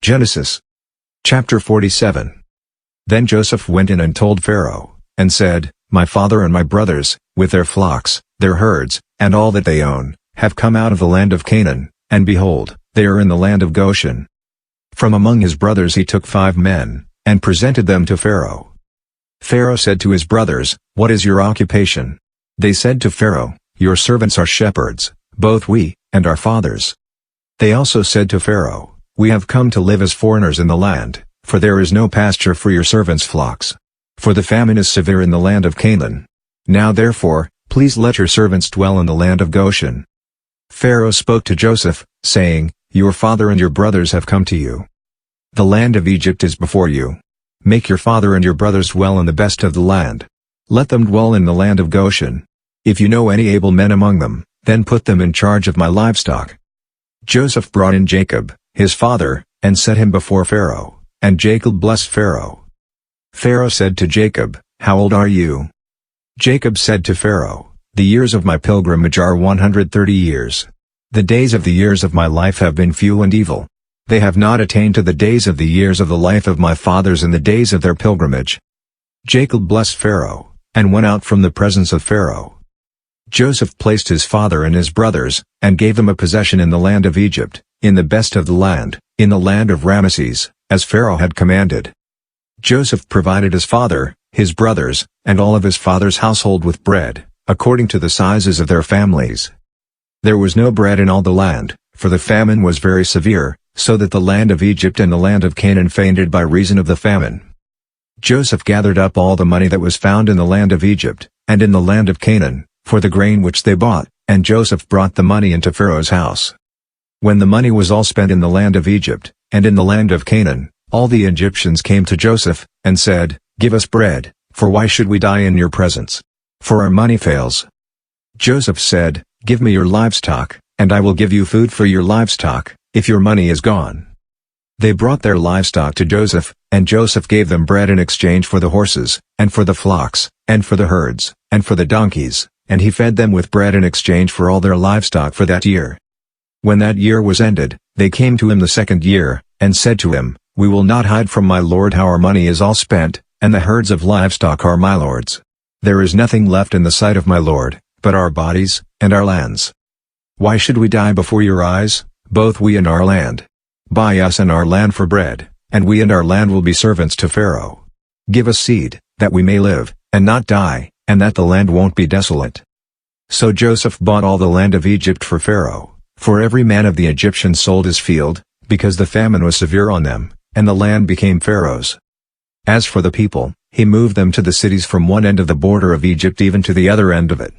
Genesis chapter 47. Then Joseph went in and told Pharaoh, and said, My father and my brothers, with their flocks, their herds, and all that they own, have come out of the land of Canaan, and behold, they are in the land of Goshen. From among his brothers he took 5 men, and presented them to Pharaoh. Pharaoh said to his brothers, What is your occupation? They said to Pharaoh, Your servants are shepherds, both we, and our fathers. They also said to Pharaoh, We have come to live as foreigners in the land, for there is no pasture for your servants' flocks. For the famine is severe in the land of Canaan. Now therefore, please let your servants dwell in the land of Goshen. Pharaoh spoke to Joseph, saying, Your father and your brothers have come to you. The land of Egypt is before you. Make your father and your brothers dwell in the best of the land. Let them dwell in the land of Goshen. If you know any able men among them, then put them in charge of my livestock. Joseph brought in Jacob, his father, and set him before Pharaoh, and Jacob blessed Pharaoh. Pharaoh said to Jacob, How old are you? Jacob said to Pharaoh, The years of my pilgrimage are 130 years. The days of the years of my life have been few and evil. They have not attained to the days of the years of the life of my fathers in the days of their pilgrimage. Jacob blessed Pharaoh, and went out from the presence of Pharaoh. Joseph placed his father and his brothers, and gave them a possession in the land of Egypt, in the best of the land, in the land of Ramesses, as Pharaoh had commanded. Joseph provided his father, his brothers, and all of his father's household with bread, according to the sizes of their families. There was no bread in all the land, for the famine was very severe, so that the land of Egypt and the land of Canaan fainted by reason of the famine. Joseph gathered up all the money that was found in the land of Egypt, and in the land of Canaan, for the grain which they bought, and Joseph brought the money into Pharaoh's house. When the money was all spent in the land of Egypt, and in the land of Canaan, all the Egyptians came to Joseph, and said, Give us bread, for why should we die in your presence? For our money fails. Joseph said, Give me your livestock, and I will give you food for your livestock, if your money is gone. They brought their livestock to Joseph, and Joseph gave them bread in exchange for the horses, and for the flocks, and for the herds, and for the donkeys, and he fed them with bread in exchange for all their livestock for that year. When that year was ended, they came to him the second year, and said to him, We will not hide from my lord how our money is all spent, and the herds of livestock are my lord's. There is nothing left in the sight of my lord, but our bodies, and our lands. Why should we die before your eyes, both we and our land? Buy us and our land for bread, and we and our land will be servants to Pharaoh. Give us seed, that we may live, and not die, and that the land won't be desolate. So Joseph bought all the land of Egypt for Pharaoh, for every man of the Egyptians sold his field, because the famine was severe on them, and the land became Pharaoh's. As for the people, he moved them to the cities from one end of the border of Egypt even to the other end of it.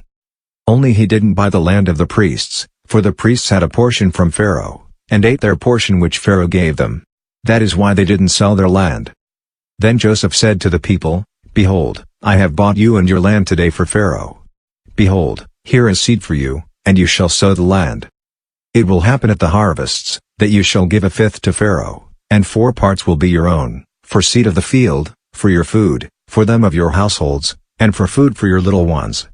Only he didn't buy the land of the priests, for the priests had a portion from Pharaoh, and ate their portion which Pharaoh gave them. That is why they didn't sell their land. Then Joseph said to the people, Behold, I have bought you and your land today for Pharaoh. Behold, here is seed for you, and you shall sow the land. It will happen at the harvests, that you shall give 1/5 to Pharaoh, and 4 parts will be your own, for seed of the field, for your food, for them of your households, and for food for your little ones.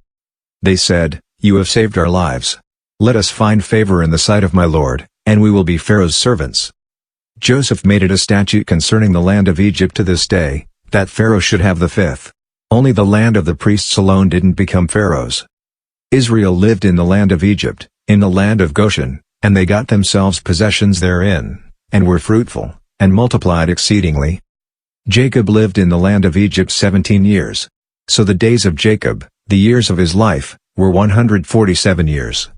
They said, You have saved our lives. Let us find favor in the sight of my lord, and we will be Pharaoh's servants. Joseph made it a statute concerning the land of Egypt to this day, that Pharaoh should have the 5th. Only the land of the priests alone didn't become Pharaoh's. Israel lived in the land of Egypt, in the land of Goshen, and they got themselves possessions therein, and were fruitful, and multiplied exceedingly. Jacob lived in the land of Egypt 17 years. So the days of Jacob, the years of his life, were 147 years.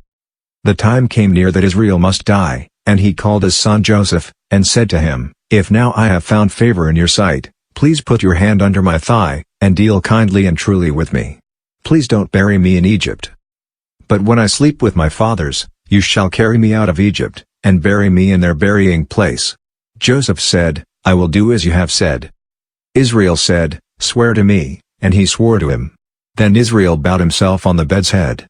The time came near that Israel must die, and he called his son Joseph, and said to him, If now I have found favor in your sight, please put your hand under my thigh, and deal kindly and truly with me. Please don't bury me in Egypt. But when I sleep with my fathers, you shall carry me out of Egypt, and bury me in their burying place. Joseph said, I will do as you have said. Israel said, Swear to me, and he swore to him. Then Israel bowed himself on the bed's head.